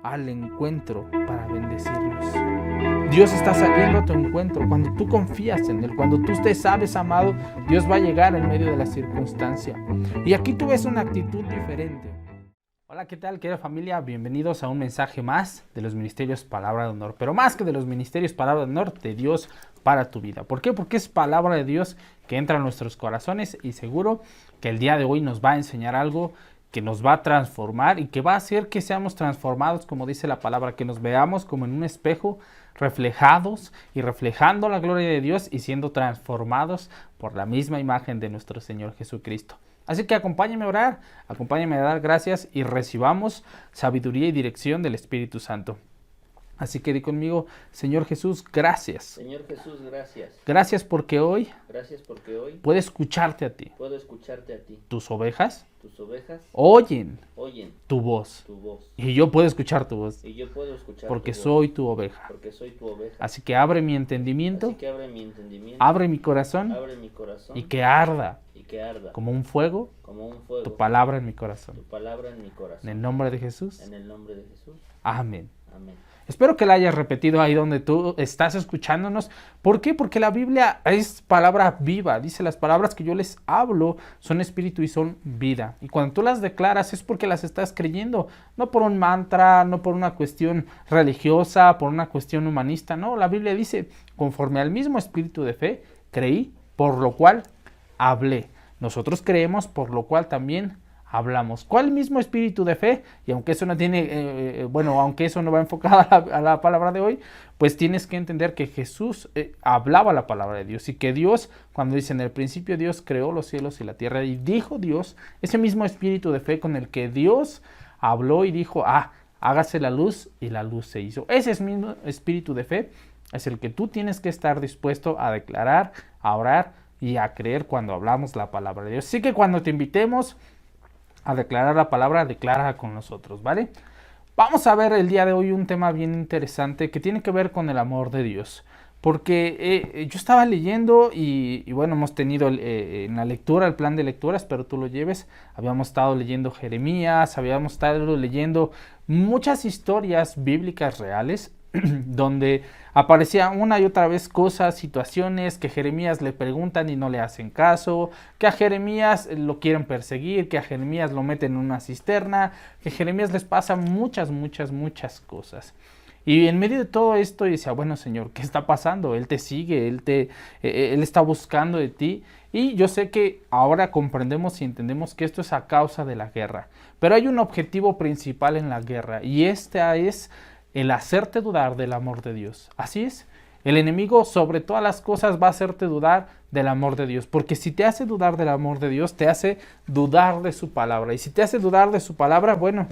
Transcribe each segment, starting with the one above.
al encuentro para bendecirlos. Dios está saliendo a tu encuentro cuando tú confías en Él, cuando tú te sabes amado. Dios va a llegar en medio de la circunstancia. Y aquí tú ves una actitud diferente. Hola, ¿qué tal, querida familia? Bienvenidos a un mensaje más de los Ministerios Palabra de Honor. Pero más que de los Ministerios Palabra de Honor, de Dios para tu vida. ¿Por qué? Porque es palabra de Dios que entra en nuestros corazones y seguro que el día de hoy nos va a enseñar algo que nos va a transformar y que va a hacer que seamos transformados, como dice la palabra, que nos veamos como en un espejo, reflejados y reflejando la gloria de Dios y siendo transformados por la misma imagen de nuestro Señor Jesucristo. Así que acompáñame a orar, acompáñame a dar gracias y recibamos sabiduría y dirección del Espíritu Santo. Así que di conmigo, Señor Jesús, gracias. Señor Jesús, gracias. Gracias porque hoy puedo escucharte a ti. Tus ovejas oyen tu voz. Y yo puedo escuchar tu voz. Porque soy tu oveja. Así que abre mi entendimiento. Abre mi corazón. Y que arda como un fuego tu palabra en mi corazón. En el nombre de Jesús. Amén. Espero que la hayas repetido ahí donde tú estás escuchándonos. ¿Por qué? Porque la Biblia es palabra viva. Dice, las palabras que yo les hablo son espíritu y son vida. Y cuando tú las declaras es porque las estás creyendo. No por un mantra, no por una cuestión religiosa, por una cuestión humanista. No, la Biblia dice, conforme al mismo espíritu de fe, creí, por lo cual hablé. Nosotros creemos, por lo cual también hablamos. ¿Cuál mismo espíritu de fe? Y aunque eso no tiene, aunque eso no va enfocado a la palabra de hoy, pues tienes que entender que Jesús hablaba la palabra de Dios y que Dios, cuando dice en el principio Dios creó los cielos y la tierra y dijo Dios, ese mismo espíritu de fe con el que Dios habló y dijo, hágase la luz y la luz se hizo. Ese mismo espíritu de fe es el que tú tienes que estar dispuesto a declarar, a orar y a creer cuando hablamos la palabra de Dios. Así que cuando te invitemos a declarar la palabra, declara con nosotros, ¿vale? Vamos a ver el día de hoy un tema bien interesante que tiene que ver con el amor de Dios. Porque yo estaba leyendo y bueno, hemos tenido en la lectura, el plan de lectura, espero tú lo lleves. Habíamos estado leyendo Jeremías, habíamos estado leyendo muchas historias bíblicas reales donde aparecía una y otra vez cosas, situaciones que Jeremías le preguntan y no le hacen caso, que a Jeremías lo quieren perseguir, que a Jeremías lo meten en una cisterna, que a Jeremías les pasa muchas cosas. Y en medio de todo esto decía, bueno, Señor, ¿qué está pasando? Él te sigue, Él está buscando de ti. Y yo sé que ahora comprendemos y entendemos que esto es a causa de la guerra. Pero hay un objetivo principal en la guerra y esta es el hacerte dudar del amor de Dios. Así es, el enemigo sobre todas las cosas va a hacerte dudar del amor de Dios, porque si te hace dudar del amor de Dios, te hace dudar de su palabra, y si te hace dudar de su palabra, bueno,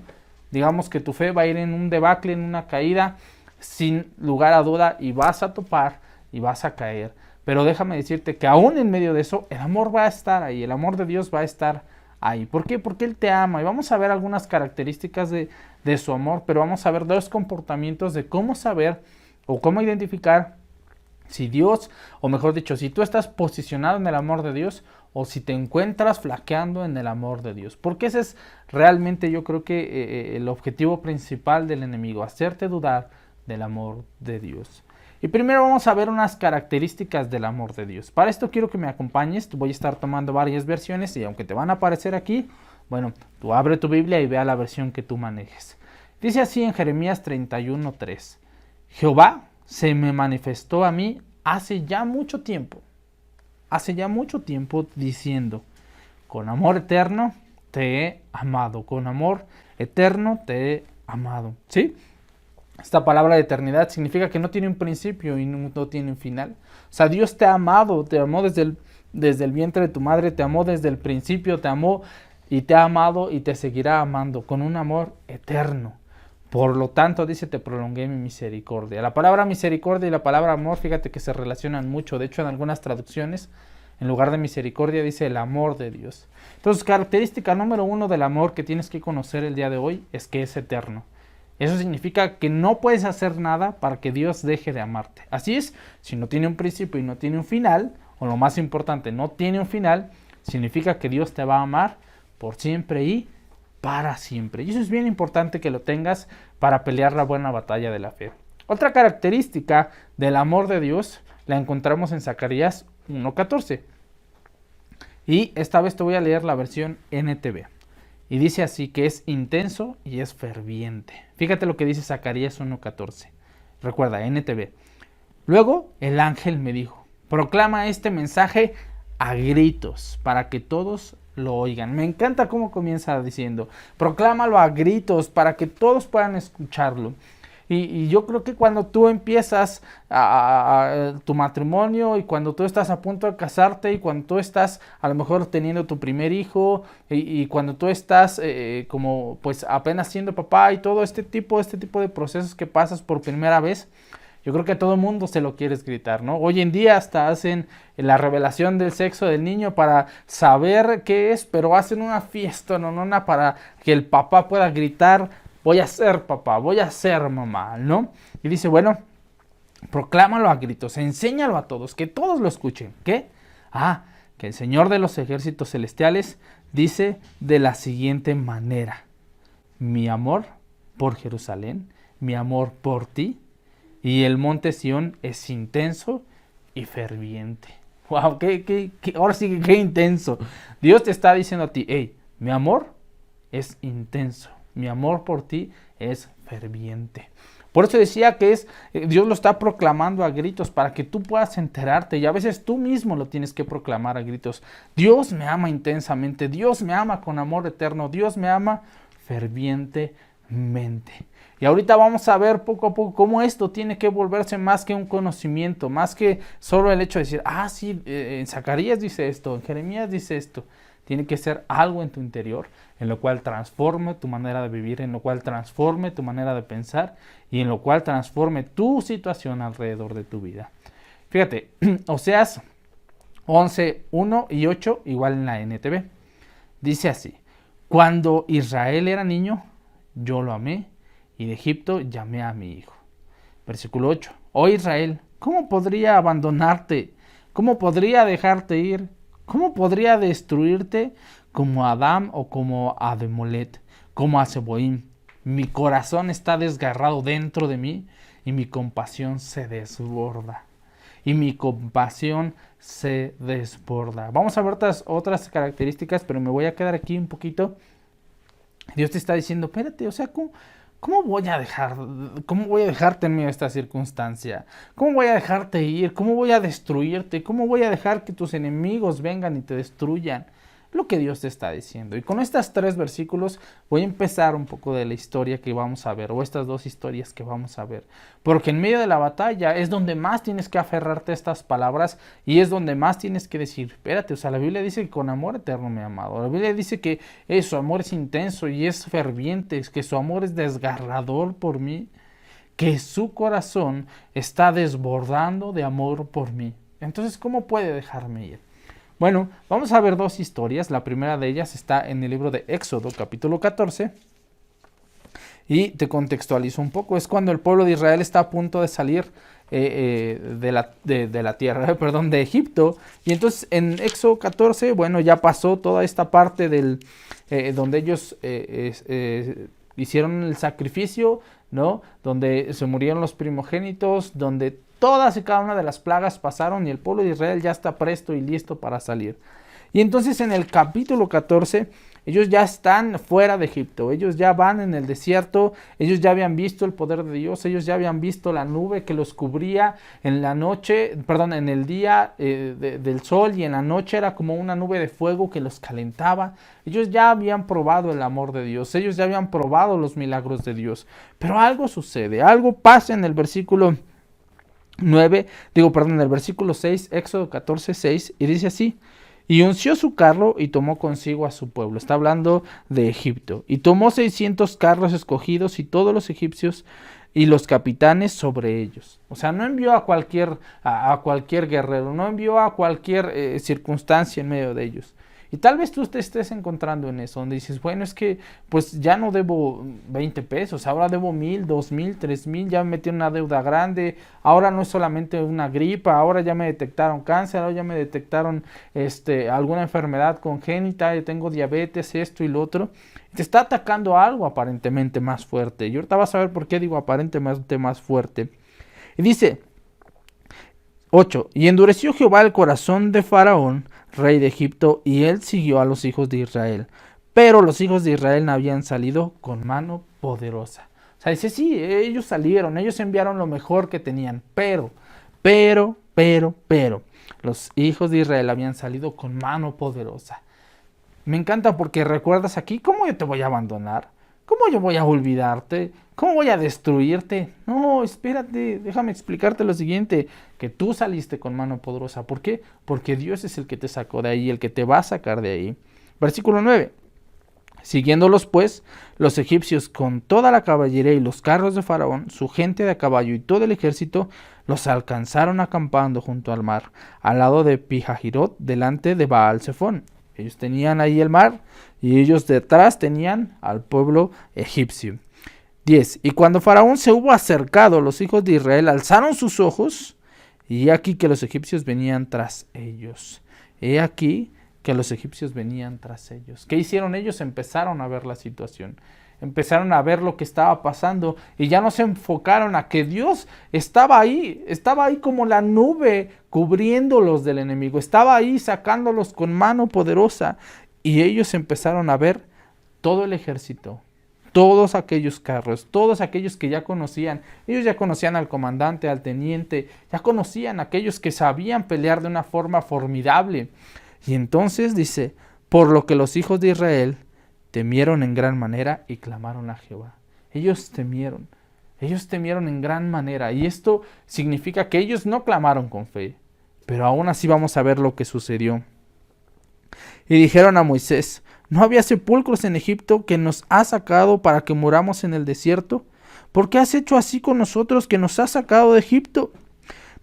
digamos que tu fe va a ir en un debacle, en una caída, sin lugar a duda, y vas a topar, y vas a caer. Pero déjame decirte que aún en medio de eso, el amor va a estar ahí, el amor de Dios va a estar ahí. ¿Por qué? Porque Él te ama. Y vamos a ver algunas características de su amor, pero vamos a ver dos comportamientos de cómo saber o cómo identificar si Dios, o mejor dicho, si tú estás posicionado en el amor de Dios o si te encuentras flaqueando en el amor de Dios. Porque ese es realmente, yo creo que el objetivo principal del enemigo, hacerte dudar del amor de Dios. Y primero vamos a ver unas características del amor de Dios. Para esto quiero que me acompañes. Voy a estar tomando varias versiones y aunque te van a aparecer aquí, bueno, tú abre tu Biblia y vea la versión que tú manejes. Dice así en Jeremías 31:3. Jehová se me manifestó a mí hace ya mucho tiempo diciendo, con amor eterno te he amado, con amor eterno te he amado. ¿Sí? Esta palabra de eternidad significa que no tiene un principio y no tiene un final. O sea, Dios te ha amado, te amó desde el vientre de tu madre, te amó desde el principio, te amó y te ha amado y te seguirá amando con un amor eterno. Por lo tanto, dice, te prolongué mi misericordia. La palabra misericordia y la palabra amor, fíjate que se relacionan mucho. De hecho, en algunas traducciones, en lugar de misericordia, dice el amor de Dios. Entonces, característica número 1 del amor que tienes que conocer el día de hoy es que es eterno. Eso significa que no puedes hacer nada para que Dios deje de amarte. Así es, si no tiene un principio y no tiene un final, o lo más importante, no tiene un final, significa que Dios te va a amar por siempre y para siempre. Y eso es bien importante que lo tengas para pelear la buena batalla de la fe. Otra característica del amor de Dios la encontramos en Zacarías 1:14. Y esta vez te voy a leer la versión NTV. Y dice así, que es intenso y es ferviente. Fíjate lo que dice Zacarías 1:14. Recuerda, NTV. Luego el ángel me dijo, proclama este mensaje a gritos para que todos lo oigan. Me encanta cómo comienza diciendo, proclámalo a gritos para que todos puedan escucharlo. Y yo creo que cuando tú empiezas tu matrimonio y cuando tú estás a punto de casarte y cuando tú estás a lo mejor teniendo tu primer hijo y cuando tú estás como pues apenas siendo papá y todo este tipo de procesos que pasas por primera vez, yo creo que a todo el mundo se lo quieres gritar, ¿no? Hoy en día hasta hacen la revelación del sexo del niño para saber qué es, pero hacen una fiesta, ¿no? Para que el papá pueda gritar, voy a ser papá, voy a ser mamá, ¿no? Y dice, bueno, proclámalo a gritos, enséñalo a todos, que todos lo escuchen. ¿Qué? Que el Señor de los ejércitos celestiales dice de la siguiente manera, mi amor por Jerusalén, mi amor por ti, y el monte Sión es intenso y ferviente. ¡Wow! Ahora sí que qué intenso. Dios te está diciendo a ti, hey, mi amor es intenso. Mi amor por ti es ferviente. Por eso decía que Dios lo está proclamando a gritos para que tú puedas enterarte. Y a veces tú mismo lo tienes que proclamar a gritos. Dios me ama intensamente. Dios me ama con amor eterno. Dios me ama fervientemente. Y ahorita vamos a ver poco a poco cómo esto tiene que volverse más que un conocimiento, más que solo el hecho de decir, sí, en Zacarías dice esto, en Jeremías dice esto. Tiene que ser algo en tu interior, en lo cual transforme tu manera de vivir, en lo cual transforme tu manera de pensar y en lo cual transforme tu situación alrededor de tu vida. Fíjate, Oseas 11:1 y 8, igual en la NTV. Dice así, cuando Israel era niño, yo lo amé y de Egipto llamé a mi hijo. Versículo 8. Oh Israel, ¿cómo podría abandonarte? ¿Cómo podría dejarte ir? ¿Cómo podría destruirte como a Adán o como a Demolet, como a Zeboim? Mi corazón está desgarrado dentro de mí y mi compasión se desborda. Vamos a ver otras características, pero me voy a quedar aquí un poquito. Dios te está diciendo, espérate, o sea, ¿cómo voy a dejarte en medio de esta circunstancia? ¿Cómo voy a dejarte ir? ¿Cómo voy a destruirte? ¿Cómo voy a dejar que tus enemigos vengan y te destruyan? Lo que Dios te está diciendo. Y con estos 3 versículos voy a empezar un poco de la historia que vamos a ver, o estas 2 historias que vamos a ver. Porque en medio de la batalla es donde más tienes que aferrarte a estas palabras y es donde más tienes que decir, espérate, o sea, la Biblia dice que con amor eterno me ha amado. La Biblia dice que su amor es intenso y es ferviente, que su amor es desgarrador por mí, que su corazón está desbordando de amor por mí. Entonces, ¿cómo puede dejarme ir? Bueno, vamos a ver 2 historias. La primera de ellas está en el libro de Éxodo, capítulo 14. Y te contextualizo un poco. Es cuando el pueblo de Israel está a punto de salir de Egipto. Y entonces en Éxodo 14, bueno, ya pasó toda esta parte donde ellos hicieron el sacrificio, ¿no? Donde se murieron los primogénitos, donde todas y cada una de las plagas pasaron y el pueblo de Israel ya está presto y listo para salir. Y entonces en el capítulo 14, ellos ya están fuera de Egipto, ellos ya van en el desierto, ellos ya habían visto el poder de Dios, ellos ya habían visto la nube que los cubría en el día del sol, y en la noche era como una nube de fuego que los calentaba. Ellos ya habían probado el amor de Dios, ellos ya habían probado los milagros de Dios, pero algo sucede, algo pasa en el versículo en el versículo 6, Éxodo 14, 6, y dice así: y unció su carro y tomó consigo a su pueblo. Está hablando de Egipto. Y tomó 600 carros escogidos y todos los egipcios y los capitanes sobre ellos. O sea, no envió a cualquier guerrero, no envió a cualquier circunstancia en medio de ellos. Y tal vez tú te estés encontrando en eso, donde dices, bueno, es que pues ya no debo 20 pesos, ahora debo 1,000, 2,000, 3,000, ya me metí en una deuda grande, ahora no es solamente una gripa, ahora ya me detectaron cáncer, ahora ya me detectaron alguna enfermedad congénita, yo tengo diabetes, esto y lo otro. Te está atacando algo aparentemente más fuerte. Y ahorita vas a ver por qué digo aparentemente más fuerte. Y dice 8. Y endureció Jehová el corazón de Faraón, rey de Egipto, y él siguió a los hijos de Israel. Pero los hijos de Israel no habían salido con mano poderosa. O sea, dice, sí, ellos salieron, ellos enviaron lo mejor que tenían, pero, los hijos de Israel habían salido con mano poderosa. Me encanta porque recuerdas aquí, ¿cómo yo te voy a abandonar? ¿Cómo yo voy a olvidarte? ¿Cómo voy a destruirte? No, espérate, déjame explicarte lo siguiente, que tú saliste con mano poderosa. ¿Por qué? Porque Dios es el que te sacó de ahí, el que te va a sacar de ahí. Versículo 9. Siguiéndolos pues, los egipcios con toda la caballería y los carros de Faraón, su gente de a caballo y todo el ejército, los alcanzaron acampando junto al mar, al lado de Pijahirot, delante de Baal-Zephón. Ellos tenían ahí el mar y ellos detrás tenían al pueblo egipcio. 10. Y cuando Faraón se hubo acercado, los hijos de Israel alzaron sus ojos y he aquí que los egipcios venían tras ellos. He aquí que los egipcios venían tras ellos. ¿Qué hicieron ellos? Empezaron a ver la situación. Empezaron a ver lo que estaba pasando y ya no se enfocaron a que Dios estaba ahí como la nube cubriéndolos del enemigo, estaba ahí sacándolos con mano poderosa y ellos empezaron a ver todo el ejército, todos aquellos carros, todos aquellos que ya conocían, ellos ya conocían al comandante, al teniente, ya conocían a aquellos que sabían pelear de una forma formidable. Y entonces dice, por lo que los hijos de Israel temieron en gran manera y clamaron a Jehová. Ellos temieron en gran manera. Y esto significa que ellos no clamaron con fe. Pero aún así vamos a ver lo que sucedió. Y dijeron a Moisés, ¿no había sepulcros en Egipto que nos has sacado para que muramos en el desierto? ¿Por qué has hecho así con nosotros que nos has sacado de Egipto?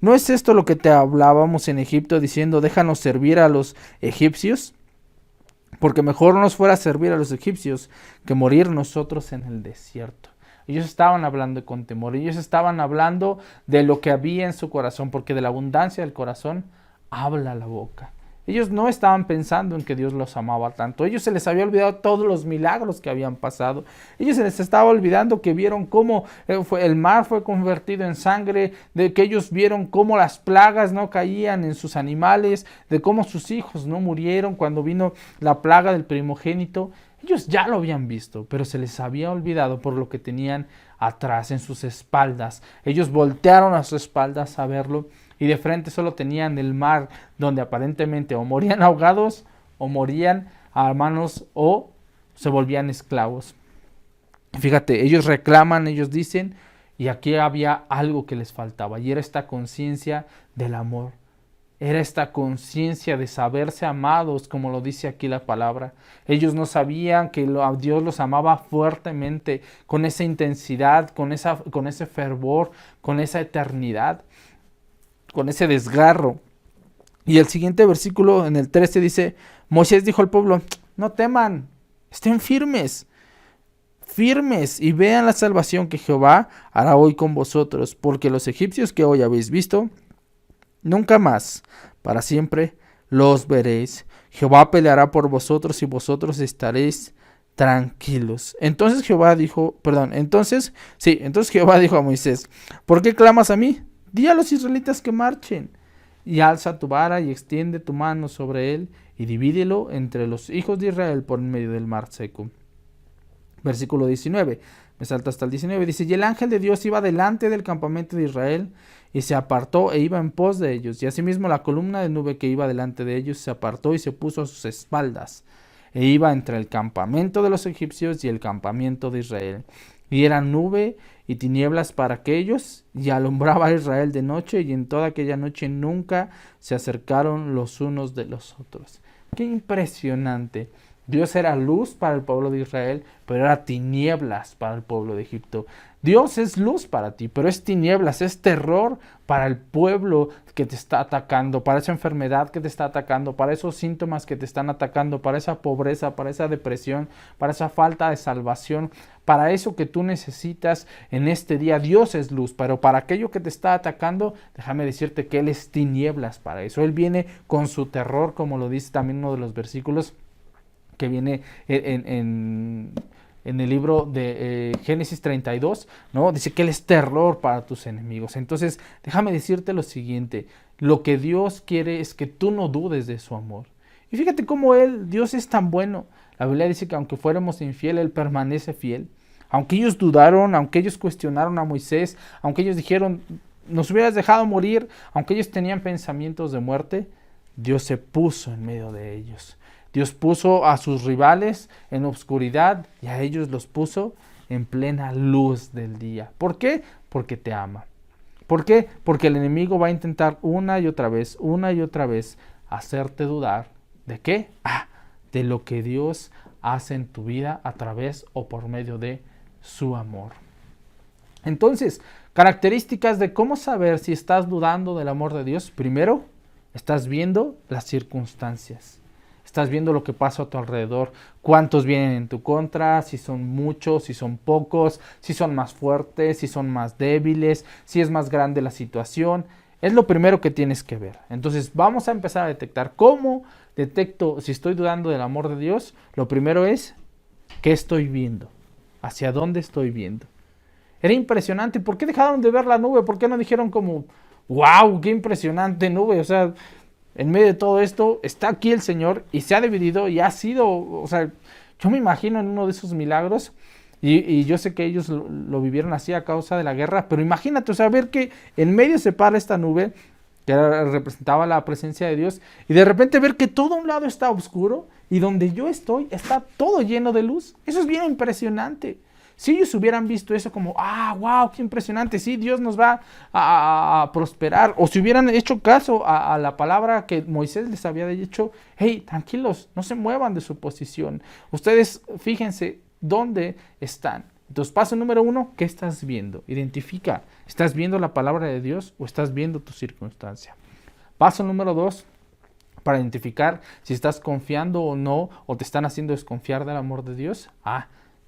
¿No es esto lo que te hablábamos en Egipto diciendo, déjanos servir a los egipcios? Porque mejor nos fuera a servir a los egipcios que morir nosotros en el desierto. Ellos estaban hablando con temor, ellos estaban hablando de lo que había en su corazón, porque de la abundancia del corazón habla la boca. Ellos no estaban pensando en que Dios los amaba tanto. Ellos se les había olvidado todos los milagros que habían pasado. Ellos se les estaba olvidando que vieron cómo el mar fue convertido en sangre, de que ellos vieron cómo las plagas no caían en sus animales, de cómo sus hijos no murieron cuando vino la plaga del primogénito. Ellos ya lo habían visto, pero se les había olvidado por lo que tenían atrás, en sus espaldas. Ellos voltearon a sus espaldas a verlo y de frente solo tenían el mar, donde aparentemente o morían ahogados, o morían a manos, o se volvían esclavos. Fíjate, ellos reclaman, ellos dicen, y aquí había algo que les faltaba, y era esta conciencia del amor. Era esta conciencia de saberse amados, como lo dice aquí la palabra. Ellos no sabían que Dios los amaba fuertemente, con esa intensidad, con ese fervor, con esa eternidad, con ese desgarro. Y el siguiente versículo, en el 13, dice, Moisés dijo al pueblo, no teman, estén firmes y vean la salvación que Jehová hará hoy con vosotros, porque los egipcios que hoy habéis visto, nunca más, para siempre, los veréis. Jehová peleará por vosotros y vosotros estaréis tranquilos. Entonces Jehová dijo a Moisés, ¿por qué clamas a mí? Di a los israelitas que marchen, y alza tu vara y extiende tu mano sobre él, y divídelo entre los hijos de Israel por en medio del mar seco. Versículo 19, me salto hasta el 19, dice, y el ángel de Dios iba delante del campamento de Israel, y se apartó e iba en pos de ellos, y asimismo la columna de nube que iba delante de ellos se apartó y se puso a sus espaldas, e iba entre el campamento de los egipcios y el campamento de Israel, y era nube y tinieblas para aquellos, y alumbraba a Israel de noche, y en toda aquella noche nunca se acercaron los unos de los otros. Qué impresionante. Dios era luz para el pueblo de Israel, pero era tinieblas para el pueblo de Egipto. Dios es luz para ti, pero es tinieblas, es terror para el pueblo que te está atacando, para esa enfermedad que te está atacando, para esos síntomas que te están atacando, para esa pobreza, para esa depresión, para esa falta de salvación, para eso que tú necesitas en este día. Dios es luz, pero para aquello que te está atacando, déjame decirte que Él es tinieblas para eso. Él viene con su terror, como lo dice también uno de los versículos que viene en el libro de Génesis 32, ¿no? Dice que Él es terror para tus enemigos. Entonces, déjame decirte lo siguiente, lo que Dios quiere es que tú no dudes de su amor. Y fíjate cómo Dios es tan bueno. La Biblia dice que aunque fuéramos infieles, Él permanece fiel. Aunque ellos dudaron, aunque ellos cuestionaron a Moisés, aunque ellos dijeron, nos hubieras dejado morir, aunque ellos tenían pensamientos de muerte, Dios se puso en medio de ellos. Dios puso a sus rivales en oscuridad y a ellos los puso en plena luz del día. ¿Por qué? Porque te ama. ¿Por qué? Porque el enemigo va a intentar una y otra vez, hacerte dudar. ¿De qué? De lo que Dios hace en tu vida a través o por medio de su amor. Entonces, características de cómo saber si estás dudando del amor de Dios. Primero, estás viendo las circunstancias. Estás viendo lo que pasa a tu alrededor, cuántos vienen en tu contra, si son muchos, si son pocos, si son más fuertes, si son más débiles, si es más grande la situación. Es lo primero que tienes que ver. Entonces vamos a empezar a detectar. ¿Cómo detecto si estoy dudando del amor de Dios? Lo primero es, ¿qué estoy viendo? ¿Hacia dónde estoy viendo? Era impresionante. ¿Por qué dejaron de ver la nube? ¿Por qué no dijeron como, wow, qué impresionante nube? O sea, en medio de todo esto, está aquí el Señor y se ha dividido y ha sido, o sea, yo me imagino en uno de esos milagros, y yo sé que ellos lo vivieron así a causa de la guerra, pero imagínate, o sea, ver que en medio se para esta nube, que representaba la presencia de Dios, y de repente ver que todo un lado está oscuro, y donde yo estoy está todo lleno de luz. Eso es bien impresionante. Si ellos hubieran visto eso como, wow, qué impresionante, sí, Dios nos va a prosperar, o si hubieran hecho caso a la palabra que Moisés les había dicho, hey, tranquilos, no se muevan de su posición, ustedes fíjense dónde están. Entonces, paso número 1, ¿qué estás viendo? Identifica, ¿estás viendo la palabra de Dios o estás viendo tu circunstancia? Paso número 2, para identificar si estás confiando o no, o te están haciendo desconfiar del amor de Dios,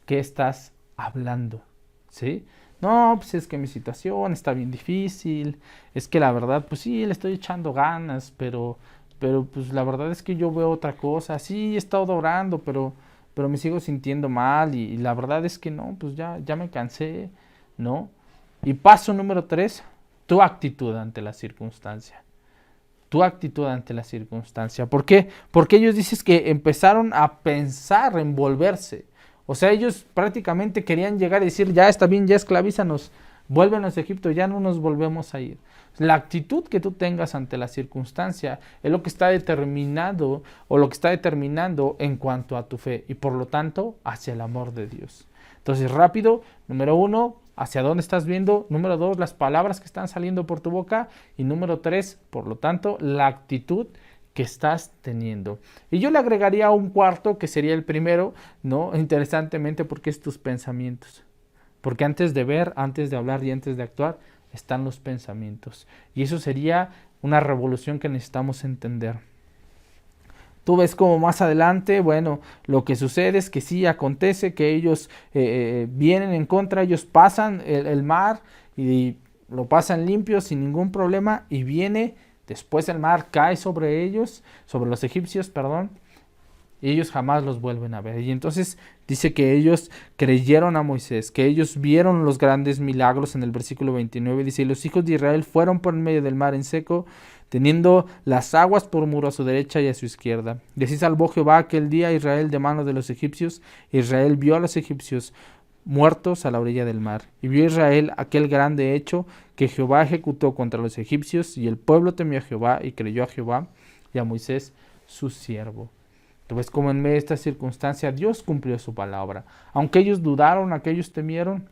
¿qué estás hablando? ¿Sí? No, pues es que mi situación está bien difícil, es que la verdad, pues sí, le estoy echando ganas, pero pues la verdad es que yo veo otra cosa, sí, he estado orando, pero me sigo sintiendo mal, y la verdad es que no, pues ya me cansé, ¿no? Y paso número 3, tu actitud ante la circunstancia. Tu actitud ante la circunstancia. ¿Por qué? Porque ellos dicen que empezaron a pensar en volverse. O sea, ellos prácticamente querían llegar y decir, ya está bien, ya esclavízanos, vuélvenos a Egipto, ya no nos volvemos a ir. La actitud que tú tengas ante la circunstancia es lo que está determinado o lo que está determinando en cuanto a tu fe y por lo tanto hacia el amor de Dios. Entonces, rápido, número 1, hacia dónde estás viendo. Número 2, las palabras que están saliendo por tu boca. Y número 3, por lo tanto, la actitud que estás teniendo. Y yo le agregaría un cuarto, que sería el primero, ¿no? Interesantemente, porque es tus pensamientos. Porque antes de ver, antes de hablar y antes de actuar, están los pensamientos. Y eso sería una revolución que necesitamos entender. Tú ves como más adelante, bueno, lo que sucede es que sí acontece que ellos vienen en contra, ellos pasan el mar y lo pasan limpio sin ningún problema, y viene después el mar, cae sobre ellos, sobre los egipcios, y ellos jamás los vuelven a ver. Y entonces dice que ellos creyeron a Moisés, que ellos vieron los grandes milagros. En el versículo 29 dice, y los hijos de Israel fueron por en medio del mar en seco, teniendo las aguas por muro a su derecha y a su izquierda. Y así salvó Jehová aquel día a Israel de mano de los egipcios. Israel vio a los egipcios muertos a la orilla del mar. Y vio Israel aquel grande hecho que Jehová ejecutó contra los egipcios, y el pueblo temió a Jehová y creyó a Jehová y a Moisés su siervo. Tú ves cómo en medio de esta circunstancia Dios cumplió su palabra. Aunque ellos dudaron, aunque ellos temieron,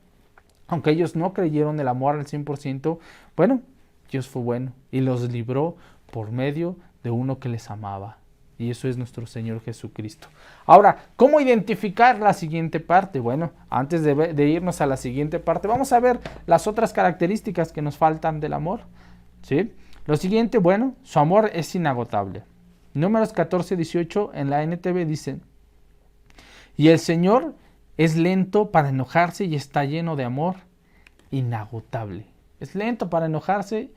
aunque ellos no creyeron el amor al 100%, bueno, Dios fue bueno y los libró por medio de uno que les amaba. y eso es nuestro Señor Jesucristo. Ahora, ¿cómo identificar la siguiente parte? Bueno, antes de irnos a la siguiente parte, vamos a ver las otras características que nos faltan del amor, ¿sí? Lo siguiente, bueno, su amor es inagotable. Números 14:18 en la NTV dice: y el Señor es lento para enojarse y está lleno de amor inagotable. Es lento para enojarse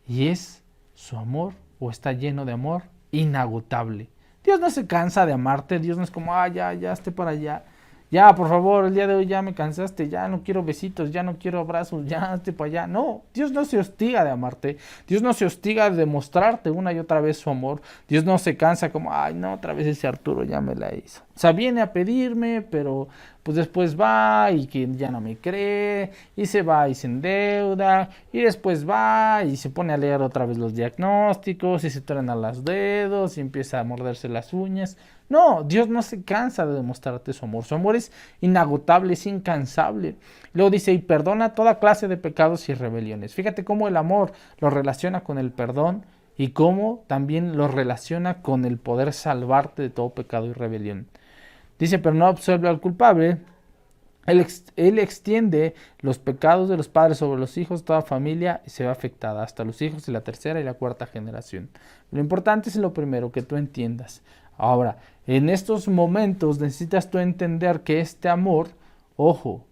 y es su amor, o está lleno de amor inagotable. Dios no se cansa de amarte. Dios no es como, ya esté para allá. Ya, por favor, el día de hoy ya me cansaste, ya no quiero besitos, ya no quiero abrazos, ya esté para allá. No, Dios no se hostiga de amarte. Dios no se hostiga de demostrarte una y otra vez su amor. Dios no se cansa como, no, otra vez ese Arturo ya me la hizo. O sea, viene a pedirme, pero pues después va y que ya no me cree, y se va y se endeuda, y después va y se pone a leer otra vez los diagnósticos, y se truena los dedos, y empieza a morderse las uñas. No, Dios no se cansa de demostrarte su amor. Su amor es inagotable, es incansable. Luego dice, y perdona toda clase de pecados y rebeliones. Fíjate cómo el amor lo relaciona con el perdón y cómo también lo relaciona con el poder salvarte de todo pecado y rebelión. Dice, pero no absuelve al culpable. Él extiende los pecados de los padres sobre los hijos, toda familia se ve afectada, hasta los hijos de la tercera y la cuarta generación. Lo importante es lo primero, que tú entiendas. Ahora, en estos momentos necesitas tú entender que este amor, ojo,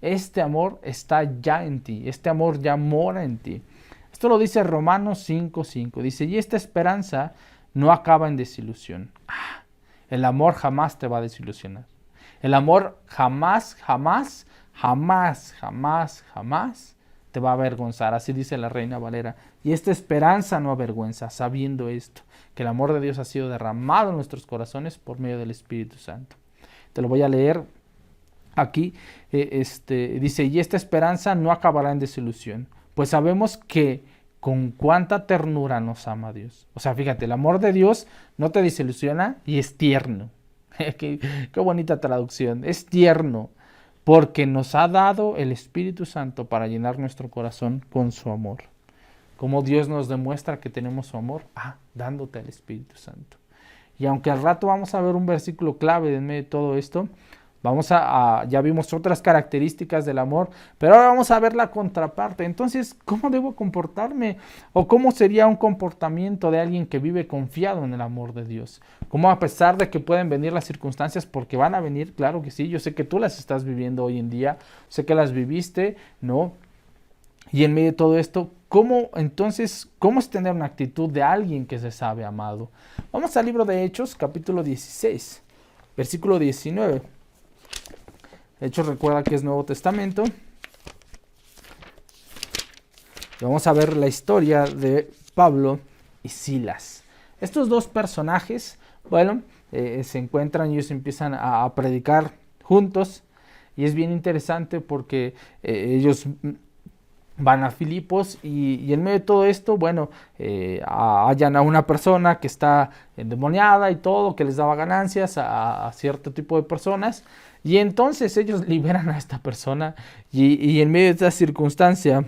este amor está ya en ti, este amor ya mora en ti. Esto lo dice Romanos 5:5, dice, y esta esperanza no acaba en desilusión. El amor jamás te va a desilusionar. El amor jamás te va a avergonzar, así dice la Reina Valera. Y esta esperanza no avergüenza, sabiendo esto, que el amor de Dios ha sido derramado en nuestros corazones por medio del Espíritu Santo. Te lo voy a leer aquí. Dice, y esta esperanza no acabará en desilusión, pues sabemos que con cuánta ternura nos ama Dios. O sea, fíjate, el amor de Dios no te desilusiona y es tierno. Qué bonita traducción, es tierno, porque nos ha dado el Espíritu Santo para llenar nuestro corazón con su amor. ¿Cómo Dios nos demuestra que tenemos su amor? Dándote el Espíritu Santo. Y aunque al rato vamos a ver un versículo clave en medio de todo esto, ya vimos otras características del amor, pero ahora vamos a ver la contraparte. Entonces, ¿cómo debo comportarme? ¿O cómo sería un comportamiento de alguien que vive confiado en el amor de Dios? ¿Cómo, a pesar de que pueden venir las circunstancias, porque van a venir? Claro que sí, yo sé que tú las estás viviendo hoy en día, sé que las viviste, ¿no? Y en medio de todo esto, ¿cómo es tener una actitud de alguien que se sabe amado? Vamos al libro de Hechos, capítulo 16, versículo 19. Hechos, recuerda que es Nuevo Testamento. Y vamos a ver la historia de Pablo y Silas. Estos dos personajes, se encuentran y ellos empiezan a predicar juntos. Y es bien interesante porque ellos van a Filipos y en medio de todo esto, hallan a una persona que está endemoniada y todo, que les daba ganancias a cierto tipo de personas. Y entonces ellos liberan a esta persona y en medio de esta circunstancia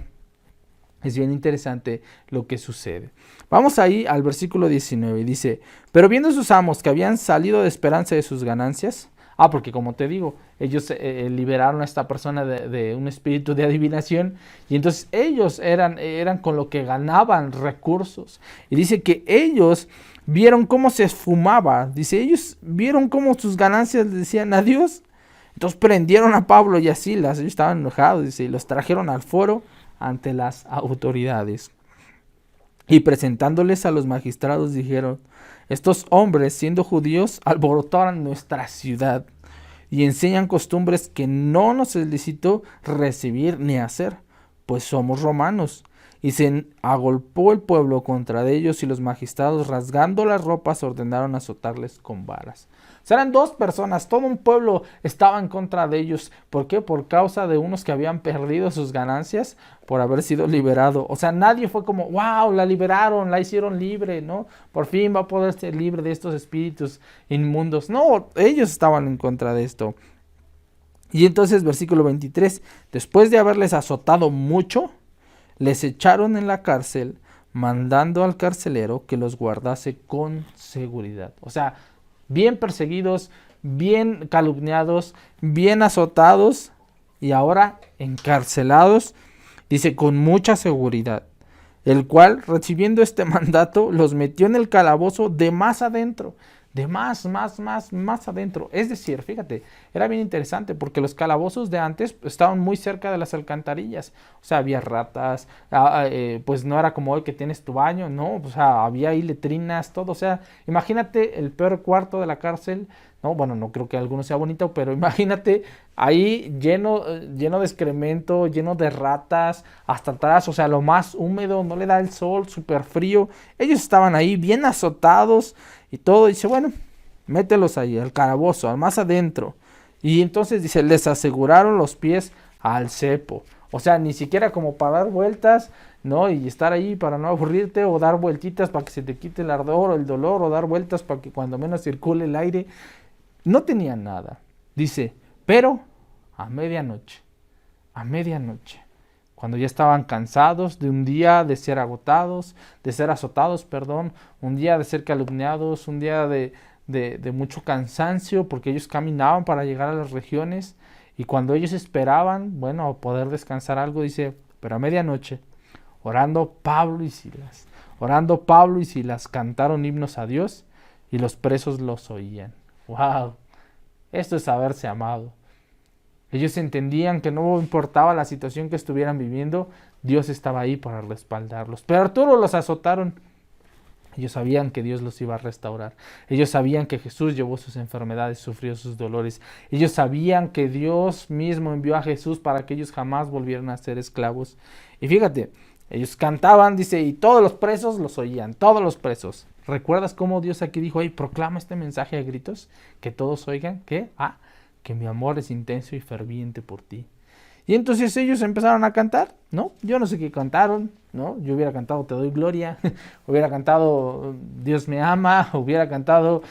es bien interesante lo que sucede. Vamos ahí al versículo 19, dice, pero viendo sus amos que habían salido de esperanza de sus ganancias, porque como te digo, ellos liberaron a esta persona de un espíritu de adivinación y entonces ellos eran con lo que ganaban recursos. Y dice que ellos vieron cómo se esfumaba, dice, ellos vieron cómo sus ganancias les decían adiós. Entonces prendieron a Pablo y a Silas, ellos estaban enojados, dice, y los trajeron al foro ante las autoridades. Y presentándoles a los magistrados dijeron, estos hombres, siendo judíos, alborotaron nuestra ciudad y enseñan costumbres que no nos es lícito recibir ni hacer, pues somos romanos. Y se agolpó el pueblo contra ellos y los magistrados, rasgando las ropas, ordenaron azotarles con varas. O sea, eran dos personas, todo un pueblo estaba en contra de ellos. ¿Por qué? Por causa de unos que habían perdido sus ganancias por haber sido liberado. O sea, nadie fue como, wow, la liberaron, la hicieron libre, ¿no? Por fin va a poder ser libre de estos espíritus inmundos. No, ellos estaban en contra de esto. Y entonces, versículo 23, después de haberles azotado mucho, les echaron en la cárcel mandando al carcelero que los guardase con seguridad. O sea, bien perseguidos, bien calumniados, bien azotados y ahora encarcelados, dice, con mucha seguridad, el cual, recibiendo este mandato, los metió en el calabozo de más adentro, de más adentro. Es decir, fíjate, era bien interesante porque los calabozos de antes estaban muy cerca de las alcantarillas. O sea, había ratas, pues no era como hoy que tienes tu baño, no, o sea, había ahí letrinas, todo. O sea, imagínate el peor cuarto de la cárcel. No, bueno, no creo que alguno sea bonito, pero imagínate ahí lleno de excremento, lleno de ratas, hasta atrás, o sea, lo más húmedo, no le da el sol, súper frío. Ellos estaban ahí bien azotados y todo. Dice, bueno, mételos ahí, al calabozo, al más adentro. Y entonces dice, les aseguraron los pies al cepo. O sea, ni siquiera como para dar vueltas, ¿no? Y estar ahí para no aburrirte, o dar vueltitas para que se te quite el ardor o el dolor, o dar vueltas para que cuando menos circule el aire. No tenían nada. Dice, pero a medianoche, cuando ya estaban cansados de un día de ser azotados, un día de ser calumniados, un día de mucho cansancio, porque ellos caminaban para llegar a las regiones, y cuando ellos esperaban, bueno, poder descansar algo, dice, pero a medianoche, orando Pablo y Silas cantaron himnos a Dios, y los presos los oían. ¡Wow! Esto es saberse amado. Ellos entendían que no importaba la situación que estuvieran viviendo, Dios estaba ahí para respaldarlos. Pero Arturo los azotaron. Ellos sabían que Dios los iba a restaurar. Ellos sabían que Jesús llevó sus enfermedades, sufrió sus dolores. Ellos sabían que Dios mismo envió a Jesús para que ellos jamás volvieran a ser esclavos. Y fíjate, ellos cantaban, dice, y todos los presos los oían, todos los presos. ¿Recuerdas cómo Dios aquí dijo, proclama este mensaje a gritos, que todos oigan? ¿Qué? Que mi amor es intenso y ferviente por ti. Y entonces ellos empezaron a cantar, ¿no? Yo no sé qué cantaron, ¿no? Yo hubiera cantado Te doy gloria, hubiera cantado Dios me ama, hubiera cantado,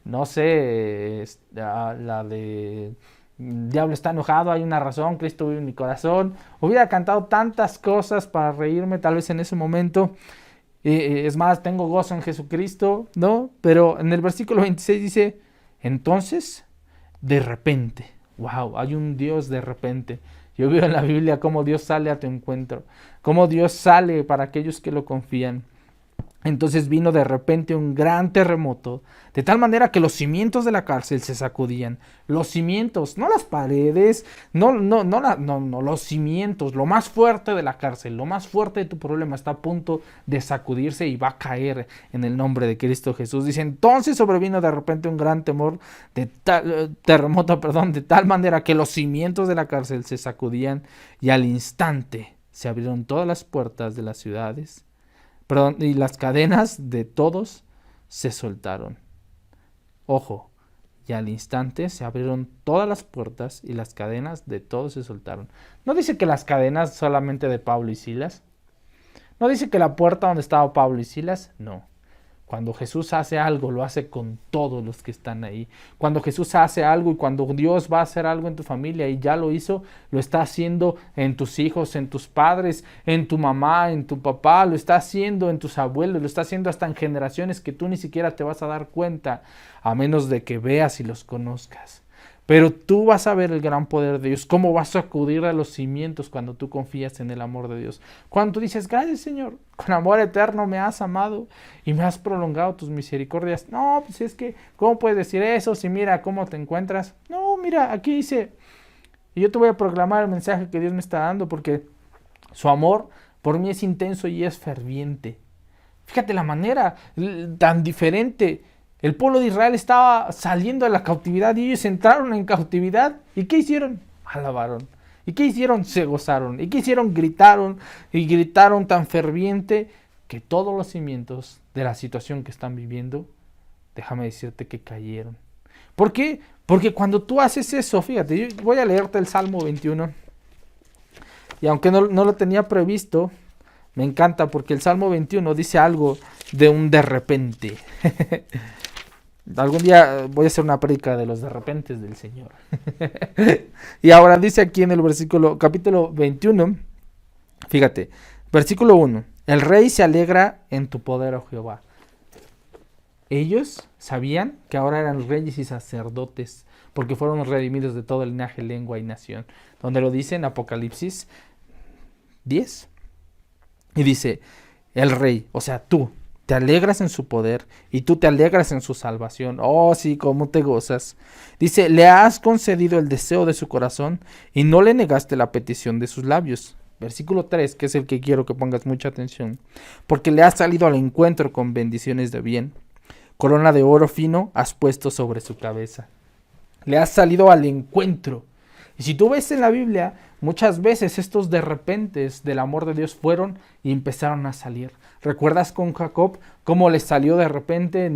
no sé, la de Diablo está enojado, hay una razón, Cristo vive en mi corazón. Hubiera cantado tantas cosas para reírme tal vez en ese momento. Es más, tengo gozo en Jesucristo, ¿no? Pero en el versículo 26 dice, entonces, de repente, wow, hay un Dios de repente. Yo veo en la Biblia cómo Dios sale a tu encuentro, cómo Dios sale para aquellos que lo confían. Entonces vino de repente un gran terremoto, de tal manera que los cimientos de la cárcel se sacudían. Los cimientos, no las paredes, no, los cimientos, lo más fuerte de la cárcel, lo más fuerte de tu problema está a punto de sacudirse y va a caer en el nombre de Cristo Jesús. Dice, entonces sobrevino de repente un gran terremoto, de tal manera que los cimientos de la cárcel se sacudían y al instante se abrieron todas las puertas de las ciudades. Y las cadenas de todos se soltaron. Ojo, y al instante se abrieron todas las puertas y las cadenas de todos se soltaron. No dice que las cadenas solamente de Pablo y Silas. No dice que la puerta donde estaba Pablo y Silas. No. Cuando Jesús hace algo, lo hace con todos los que están ahí. Cuando Jesús hace algo y cuando Dios va a hacer algo en tu familia y ya lo hizo, lo está haciendo en tus hijos, en tus padres, en tu mamá, en tu papá, lo está haciendo en tus abuelos, lo está haciendo hasta en generaciones que tú ni siquiera te vas a dar cuenta, a menos de que veas y los conozcas. Pero tú vas a ver el gran poder de Dios, cómo vas a acudir a los cimientos cuando tú confías en el amor de Dios. Cuando tú dices, gracias Señor, con amor eterno me has amado y me has prolongado tus misericordias. No, pues es que, ¿cómo puedes decir eso si mira cómo te encuentras? No, mira, aquí dice, y yo te voy a proclamar el mensaje que Dios me está dando porque su amor por mí es intenso y es ferviente. Fíjate la manera tan diferente. El pueblo de Israel estaba saliendo de la cautividad y ellos entraron en cautividad. ¿Y qué hicieron? Alabaron. ¿Y qué hicieron? Se gozaron. ¿Y qué hicieron? Gritaron. Y gritaron tan ferviente que todos los cimientos de la situación que están viviendo, déjame decirte que cayeron. ¿Por qué? Porque cuando tú haces eso, fíjate, yo voy a leerte el Salmo 21. Y aunque no lo tenía previsto, me encanta porque el Salmo 21 dice algo de un de repente. Algún día voy a hacer una prédica de los de repentes del Señor. Y ahora dice aquí en el capítulo 21, fíjate, Versículo 1. El rey se alegra en tu poder, oh Jehová. Ellos sabían que ahora eran reyes y sacerdotes, porque fueron redimidos de todo linaje, lengua y nación. Donde lo dice en Apocalipsis 10. Y dice, el rey, o sea, tú, te alegras en su poder y tú te alegras en su salvación. Oh, sí, cómo te gozas. Dice, le has concedido el deseo de su corazón y no le negaste la petición de sus labios. Versículo 3, que es el que quiero que pongas mucha atención. Porque le has salido al encuentro con bendiciones de bien. Corona de oro fino has puesto sobre su cabeza. Le has salido al encuentro. Y si tú ves en la Biblia, muchas veces estos de repentes del amor de Dios fueron y empezaron a salir. ¿Recuerdas con Jacob cómo le salió de repente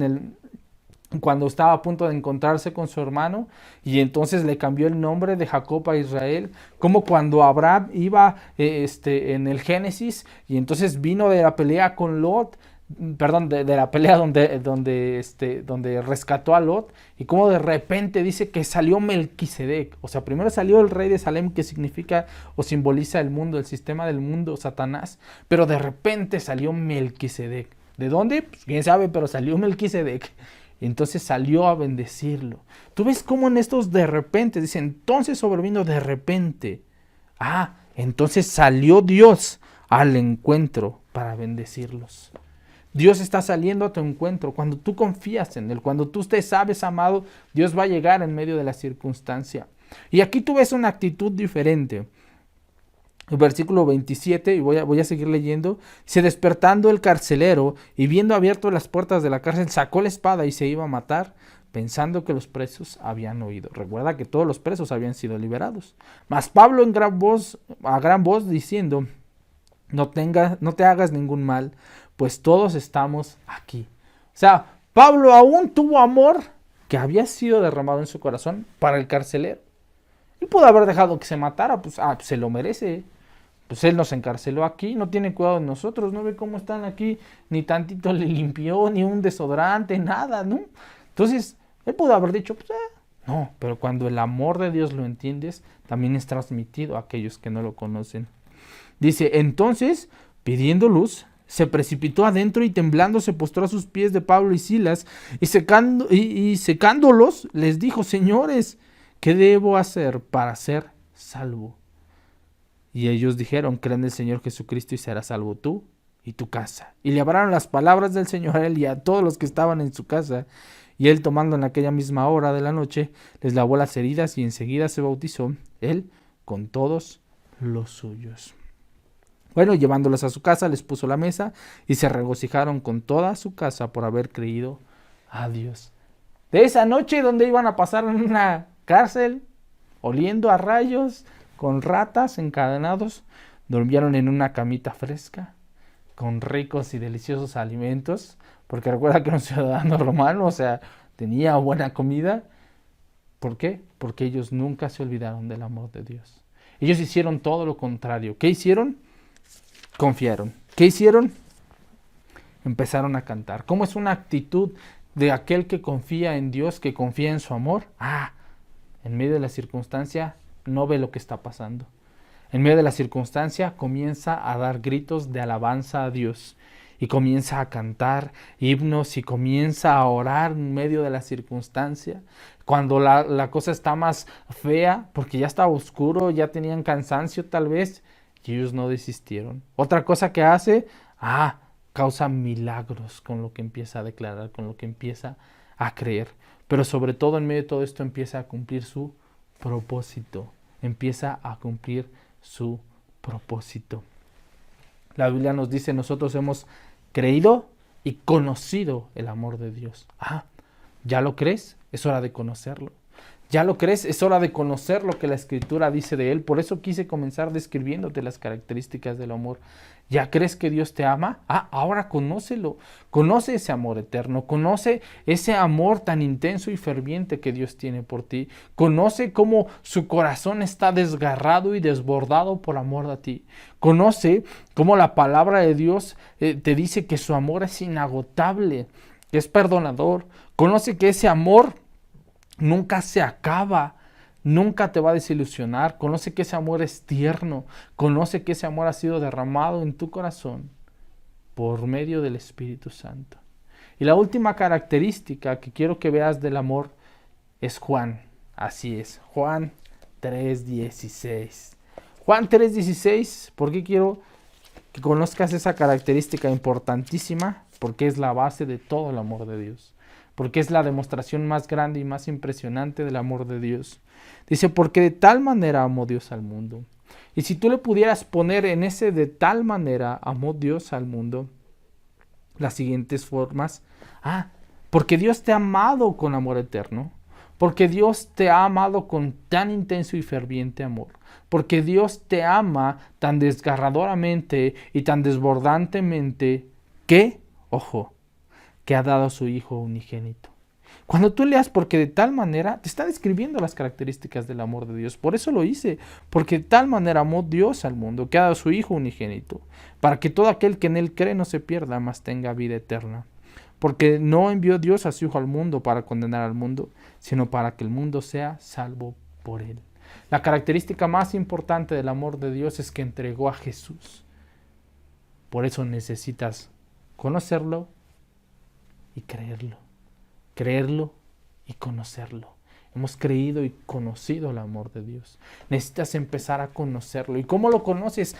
cuando estaba a punto de encontrarse con su hermano? Y entonces le cambió el nombre de Jacob a Israel. Como cuando Abraham iba en el Génesis y entonces vino de la pelea con Lot. Perdón, de la pelea donde rescató a Lot, y como de repente dice que salió Melquisedec. O sea, primero salió el rey de Salem, que significa o simboliza el mundo, el sistema del mundo, Satanás, pero de repente salió Melquisedec. ¿De dónde? Pues quién sabe, pero salió Melquisedec. Y entonces salió a bendecirlo. Tú ves cómo en estos de repente, dice, entonces sobrevino de repente. Entonces salió Dios al encuentro para bendecirlos. Dios está saliendo a tu encuentro cuando tú confías en Él, cuando tú te sabes amado, Dios va a llegar en medio de la circunstancia. Y aquí tú ves una actitud diferente. El versículo 27, y voy a seguir leyendo, dice, despertando el carcelero y viendo abierto las puertas de la cárcel, sacó la espada y se iba a matar, pensando que los presos habían oído. Recuerda que todos los presos habían sido liberados. Mas Pablo a gran voz diciendo, no te hagas ningún mal, pues todos estamos aquí. O sea, Pablo aún tuvo amor que había sido derramado en su corazón para el carcelero. Él pudo haber dejado que se matara, pues se lo merece. Pues él nos encarceló aquí, no tiene cuidado de nosotros, no ve cómo están aquí, ni tantito le limpió, ni un desodorante, nada, ¿no? Entonces, él pudo haber dicho, no, pero cuando el amor de Dios lo entiendes, también es transmitido a aquellos que no lo conocen. Dice, entonces, pidiendo luz, se precipitó adentro y temblando se postró a sus pies de Pablo y Silas y secándolos les dijo, señores, ¿qué debo hacer para ser salvo? Y ellos dijeron, cree en el Señor Jesucristo y serás salvo tú y tu casa. Y le hablaron las palabras del Señor a él y a todos los que estaban en su casa. Y él, tomando en aquella misma hora de la noche, les lavó las heridas y enseguida se bautizó, él con todos los suyos. Bueno, llevándolos a su casa, les puso la mesa y se regocijaron con toda su casa por haber creído a Dios. De esa noche donde iban a pasar en una cárcel, oliendo a rayos, con ratas encadenados, durmieron en una camita fresca, con ricos y deliciosos alimentos, porque recuerda que era un ciudadano romano, o sea, tenía buena comida. ¿Por qué? Porque ellos nunca se olvidaron del amor de Dios. Ellos hicieron todo lo contrario. ¿Qué hicieron? Confiaron. ¿Qué hicieron? Empezaron a cantar. ¿Cómo es una actitud de aquel que confía en Dios, que confía en su amor? En medio de la circunstancia no ve lo que está pasando. En medio de la circunstancia comienza a dar gritos de alabanza a Dios y comienza a cantar himnos y comienza a orar en medio de la circunstancia. Cuando la cosa está más fea, porque ya estaba oscuro, ya tenían cansancio tal vez, y ellos no desistieron. Otra cosa que hace, causa milagros con lo que empieza a declarar, con lo que empieza a creer. Pero sobre todo en medio de todo esto empieza a cumplir su propósito. Empieza a cumplir su propósito. La Biblia nos dice, nosotros hemos creído y conocido el amor de Dios. ¿Ya lo crees? Es hora de conocerlo. ¿Ya lo crees? Es hora de conocer lo que la Escritura dice de él. Por eso quise comenzar describiéndote las características del amor. ¿Ya crees que Dios te ama? Ahora conócelo. Conoce ese amor eterno. Conoce ese amor tan intenso y ferviente que Dios tiene por ti. Conoce cómo su corazón está desgarrado y desbordado por amor a ti. Conoce cómo la palabra de Dios te dice que su amor es inagotable, que es perdonador. Conoce que ese amor nunca se acaba, nunca te va a desilusionar. Conoce que ese amor es tierno, conoce que ese amor ha sido derramado en tu corazón por medio del Espíritu Santo. Y la última característica que quiero que veas del amor es Juan. Así es, Juan 3:16. Juan 3:16, ¿por qué quiero que conozcas esa característica importantísima? Porque es la base de todo el amor de Dios. Porque es la demostración más grande y más impresionante del amor de Dios. Dice, porque de tal manera amó Dios al mundo. Y si tú le pudieras poner en ese de tal manera amó Dios al mundo, las siguientes formas. Porque Dios te ha amado con amor eterno. Porque Dios te ha amado con tan intenso y ferviente amor. Porque Dios te ama tan desgarradoramente y tan desbordantemente que, ojo, que ha dado a su Hijo unigénito. Cuando tú leas porque de tal manera, te está describiendo las características del amor de Dios. Por eso lo hice. Porque de tal manera amó Dios al mundo, que ha dado a su Hijo unigénito, para que todo aquel que en Él cree no se pierda, mas tenga vida eterna. Porque no envió Dios a su Hijo al mundo para condenar al mundo, sino para que el mundo sea salvo por Él. La característica más importante del amor de Dios es que entregó a Jesús. Por eso necesitas conocerlo y creerlo. Creerlo y conocerlo. Hemos creído y conocido el amor de Dios. Necesitas empezar a conocerlo. ¿Y cómo lo conoces?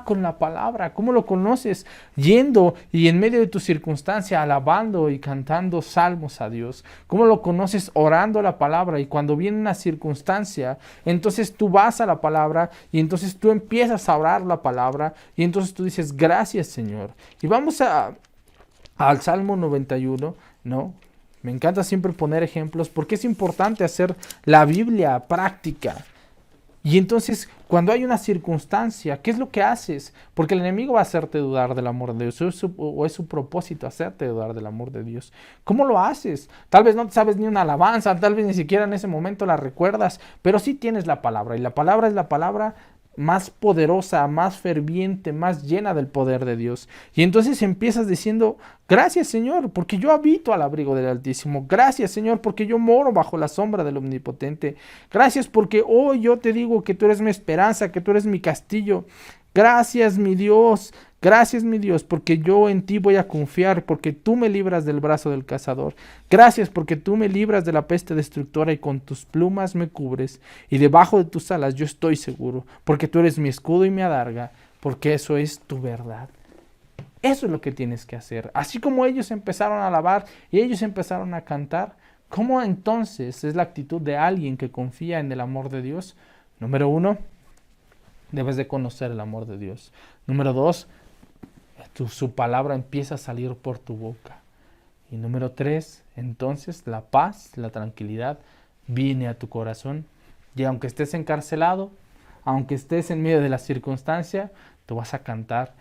Con la palabra. ¿Cómo lo conoces? Yendo y en medio de tu circunstancia, alabando y cantando salmos a Dios. ¿Cómo lo conoces? Orando la palabra. Y cuando viene una circunstancia, entonces tú vas a la palabra y entonces tú empiezas a orar la palabra y entonces tú dices, gracias Señor. Y vamos al Salmo 91, ¿no? Me encanta siempre poner ejemplos porque es importante hacer la Biblia práctica. Y entonces, cuando hay una circunstancia, ¿qué es lo que haces? Porque el enemigo va a hacerte dudar del amor de Dios, o es su propósito hacerte dudar del amor de Dios. ¿Cómo lo haces? Tal vez no sabes ni una alabanza, tal vez ni siquiera en ese momento la recuerdas, pero sí tienes la palabra, y la palabra es la palabra más poderosa, más ferviente, más llena del poder de Dios. Y entonces empiezas diciendo, gracias Señor, porque yo habito al abrigo del Altísimo. Gracias Señor, porque yo moro bajo la sombra del Omnipotente. Gracias porque hoy yo te digo que tú eres mi esperanza, que tú eres mi castillo. Gracias mi Dios, porque yo en ti voy a confiar, porque tú me libras del brazo del cazador. Gracias porque tú me libras de la peste destructora y con tus plumas me cubres, y debajo de tus alas yo estoy seguro, porque tú eres mi escudo y mi adarga, porque eso es tu verdad. Eso es lo que tienes que hacer. Así como ellos empezaron a alabar y ellos empezaron a cantar, ¿cómo entonces es la actitud de alguien que confía en el amor de Dios? Número 1, debes de conocer el amor de Dios. Número 2, su palabra empieza a salir por tu boca. Y número 3, entonces la paz, la tranquilidad viene a tu corazón. Y aunque estés encarcelado, aunque estés en medio de la circunstancia, tú vas a cantar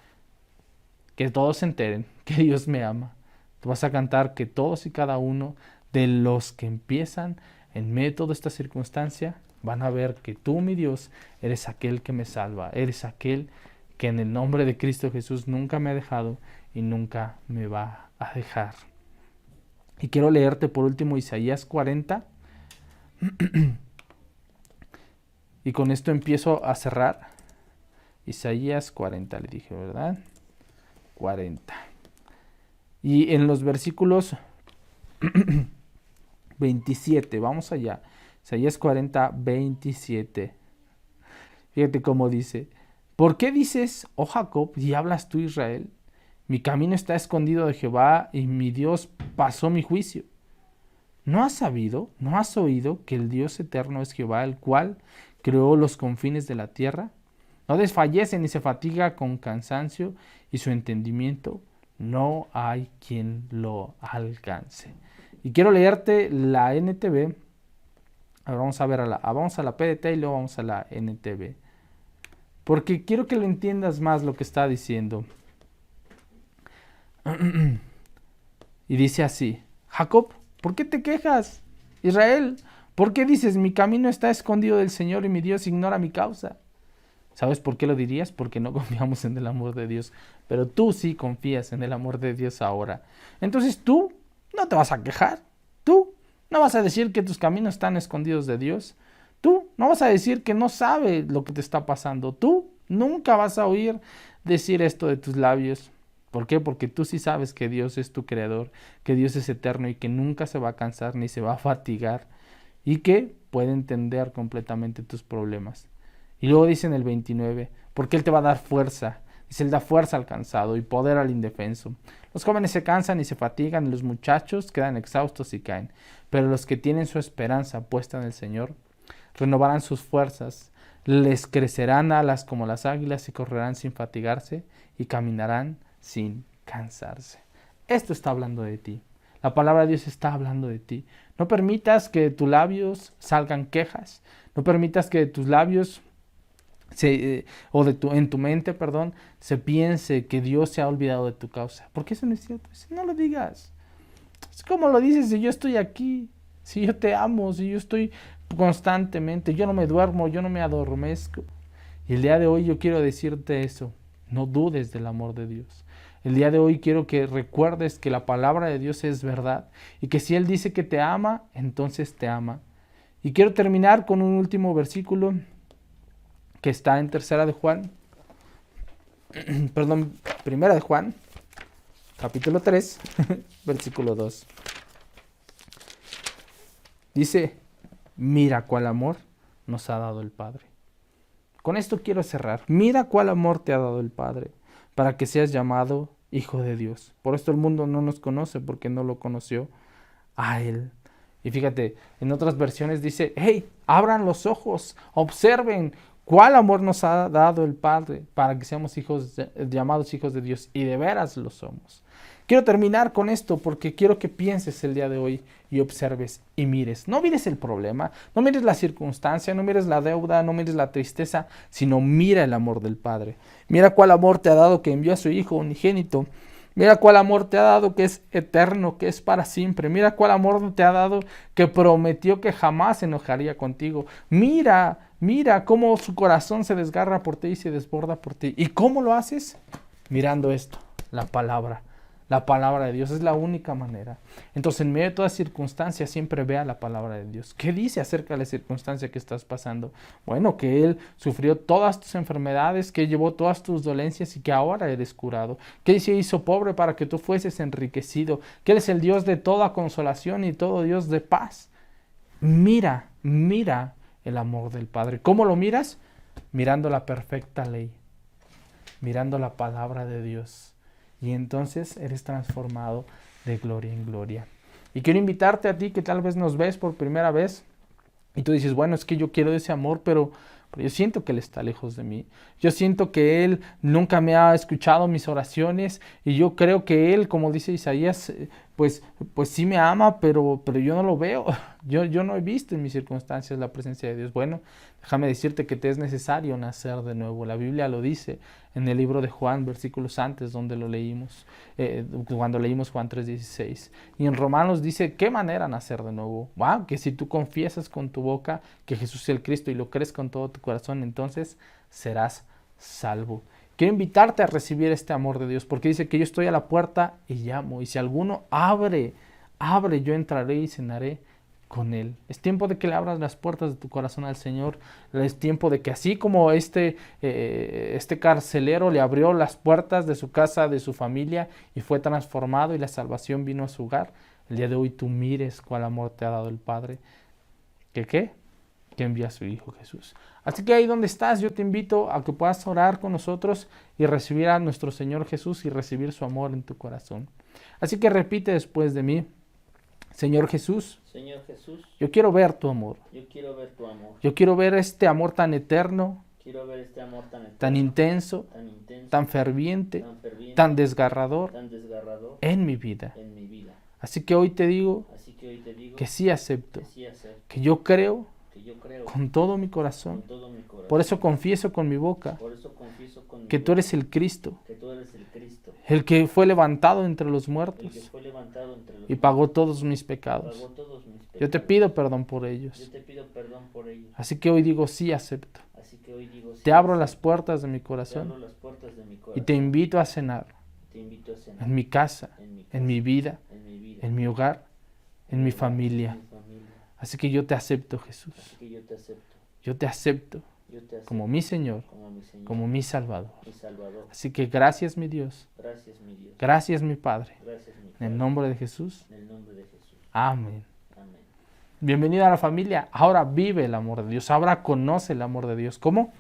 que todos se enteren que Dios me ama. Tú vas a cantar que todos y cada uno de los que empiezan en medio de toda esta circunstancia van a ver que tú, mi Dios, eres aquel que me salva, eres aquel que en el nombre de Cristo Jesús nunca me ha dejado y nunca me va a dejar. Y quiero leerte por último Isaías 40. Y con esto empiezo a cerrar. Isaías 40, le dije, ¿verdad? 40. Y en los versículos 27, vamos allá. Isaías 40, 27. Fíjate cómo dice. ¿Por qué dices, oh Jacob, y hablas tú, Israel? Mi camino está escondido de Jehová, y mi Dios pasó mi juicio. ¿No has sabido, no has oído que el Dios eterno es Jehová, el cual creó los confines de la tierra? No desfallece ni se fatiga con cansancio, y su entendimiento no hay quien lo alcance. Y quiero leerte la NTV. Ahora vamos a ver vamos a la PDT y luego vamos a la NTV. Porque quiero que lo entiendas más lo que está diciendo. Y dice así: Jacob, ¿por qué te quejas? Israel, ¿por qué dices mi camino está escondido del Señor y mi Dios ignora mi causa? ¿Sabes por qué lo dirías? Porque no confiamos en el amor de Dios. Pero tú sí confías en el amor de Dios ahora. Entonces tú no te vas a quejar. Tú no vas a decir que tus caminos están escondidos de Dios. Tú no vas a decir que no sabes lo que te está pasando. Tú nunca vas a oír decir esto de tus labios. ¿Por qué? Porque tú sí sabes que Dios es tu creador, que Dios es eterno y que nunca se va a cansar ni se va a fatigar y que puede entender completamente tus problemas. Y luego dice en el 29, porque Él te va a dar fuerza. Dice, Él da fuerza al cansado y poder al indefenso. Los jóvenes se cansan y se fatigan, y los muchachos quedan exhaustos y caen. Pero los que tienen su esperanza puesta en el Señor, renovarán sus fuerzas, les crecerán alas como las águilas y correrán sin fatigarse y caminarán sin cansarse. Esto está hablando de ti. La palabra de Dios está hablando de ti. No permitas que de tus labios salgan quejas. No permitas que de tus labios en tu mente, se piense que Dios se ha olvidado de tu causa. Porque eso no es cierto. No lo digas. Es como lo dices, si yo estoy aquí, si yo te amo, si yo estoy constantemente, yo no me duermo, yo no me adormezco. Y el día de hoy yo quiero decirte eso. No dudes del amor de Dios. El día de hoy quiero que recuerdes que la palabra de Dios es verdad y que si Él dice que te ama, entonces te ama. Y quiero terminar con un último versículo que está en Tercera de Juan, Primera de Juan, capítulo 3, versículo 2. Dice, mira cuál amor nos ha dado el Padre. Con esto quiero cerrar. Mira cuál amor te ha dado el Padre, para que seas llamado Hijo de Dios. Por esto el mundo no nos conoce, porque no lo conoció a Él. Y fíjate, en otras versiones dice, hey, abran los ojos, observen cuál amor nos ha dado el Padre para que seamos llamados hijos de Dios. Y de veras lo somos. Quiero terminar con esto porque quiero que pienses el día de hoy y observes y mires. No mires el problema, no mires la circunstancia, no mires la deuda, no mires la tristeza, sino mira el amor del Padre. Mira cuál amor te ha dado que envió a su Hijo unigénito. Mira cuál amor te ha dado que es eterno, que es para siempre. Mira cuál amor te ha dado que prometió que jamás se enojaría contigo. Mira cómo su corazón se desgarra por ti y se desborda por ti. ¿Y cómo lo haces? Mirando esto, la palabra. La palabra de Dios es la única manera. Entonces, en medio de toda circunstancia, siempre vea la palabra de Dios. ¿Qué dice acerca de la circunstancia que estás pasando? Bueno, que Él sufrió todas tus enfermedades, que llevó todas tus dolencias y que ahora eres curado. Que Él se hizo pobre para que tú fueses enriquecido. Que Él es el Dios de toda consolación y todo Dios de paz. Mira el amor del Padre. ¿Cómo lo miras? Mirando la perfecta ley. Mirando la palabra de Dios. Y entonces eres transformado de gloria en gloria. Y quiero invitarte a ti que tal vez nos ves por primera vez y tú dices, bueno, es que yo quiero ese amor, pero yo siento que Él está lejos de mí. Yo siento que Él nunca me ha escuchado mis oraciones y yo creo que Él, como dice Isaías, pues sí me ama, pero yo no lo veo. Yo no he visto en mis circunstancias la presencia de Dios. Bueno, déjame decirte que te es necesario nacer de nuevo. La Biblia lo dice en el libro de Juan, versículos antes donde lo leímos, cuando leímos Juan 3:16. Y en Romanos dice, ¿qué manera nacer de nuevo? Wow, que si tú confiesas con tu boca que Jesús es el Cristo y lo crees con todo tu corazón, entonces serás salvo. Quiero invitarte a recibir este amor de Dios, porque dice que yo estoy a la puerta y llamo, y si alguno abre, yo entraré y cenaré con Él. Es tiempo de que le abras las puertas de tu corazón al Señor. Es tiempo de que así como este carcelero le abrió las puertas de su casa, de su familia, y fue transformado y la salvación vino a su hogar, el día de hoy tú mires cuál amor te ha dado el Padre. Que envía a su Hijo Jesús. Así que ahí donde estás, yo te invito a que puedas orar con nosotros y recibir a nuestro Señor Jesús y recibir su amor en tu corazón. Así que repite después de mí, Señor Jesús, yo quiero ver tu amor. Yo quiero ver este amor tan eterno, tan intenso, tan ferviente, tan desgarrador en mi vida. Así que hoy te digo que sí acepto, que yo creo con todo mi corazón. Por eso confieso con mi boca que tú eres el Cristo, el que fue levantado entre los muertos y pagó todos mis pecados. Yo te pido perdón por ellos. Así que hoy digo sí acepto. Te abro las puertas de mi corazón y te invito a cenar en mi casa, en mi vida, en mi hogar, en mi familia. Así que yo te acepto, Jesús. Yo te acepto como mi Señor, como mi Salvador. Así que gracias, mi Dios. Gracias, mi Padre. En el nombre de Jesús. Amén. Bienvenido a la familia. Ahora vive el amor de Dios. Ahora conoce el amor de Dios. ¿Cómo?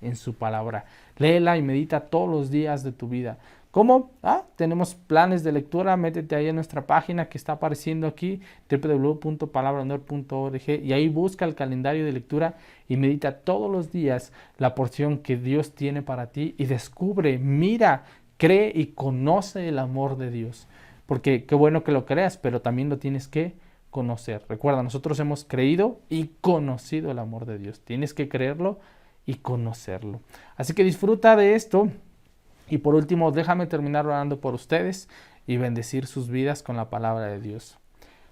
En su palabra. Léela y medita todos los días de tu vida. ¿Cómo? Tenemos planes de lectura. Métete ahí en nuestra página que está apareciendo aquí, www.palabrahonor.org, y ahí busca el calendario de lectura y medita todos los días la porción que Dios tiene para ti y descubre, mira, cree y conoce el amor de Dios. Porque qué bueno que lo creas, pero también lo tienes que conocer. Recuerda, nosotros hemos creído y conocido el amor de Dios. Tienes que creerlo y conocerlo. Así que disfruta de esto. Y por último, déjame terminar orando por ustedes y bendecir sus vidas con la palabra de Dios.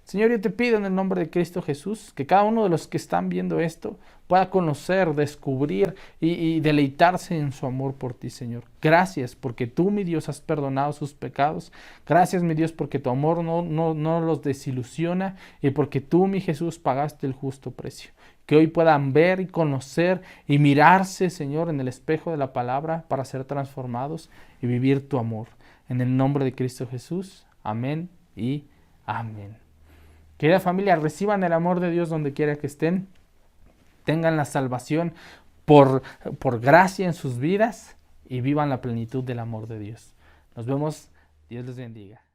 Señor, yo te pido en el nombre de Cristo Jesús que cada uno de los que están viendo esto pueda conocer, descubrir y deleitarse en su amor por ti, Señor. Gracias porque tú, mi Dios, has perdonado sus pecados. Gracias, mi Dios, porque tu amor no los desilusiona y porque tú, mi Jesús, pagaste el justo precio. Que hoy puedan ver y conocer y mirarse, Señor, en el espejo de la palabra para ser transformados y vivir tu amor. En el nombre de Cristo Jesús. Amén y amén. Querida familia, reciban el amor de Dios donde quiera que estén. Tengan la salvación por gracia en sus vidas y vivan la plenitud del amor de Dios. Nos vemos. Dios les bendiga.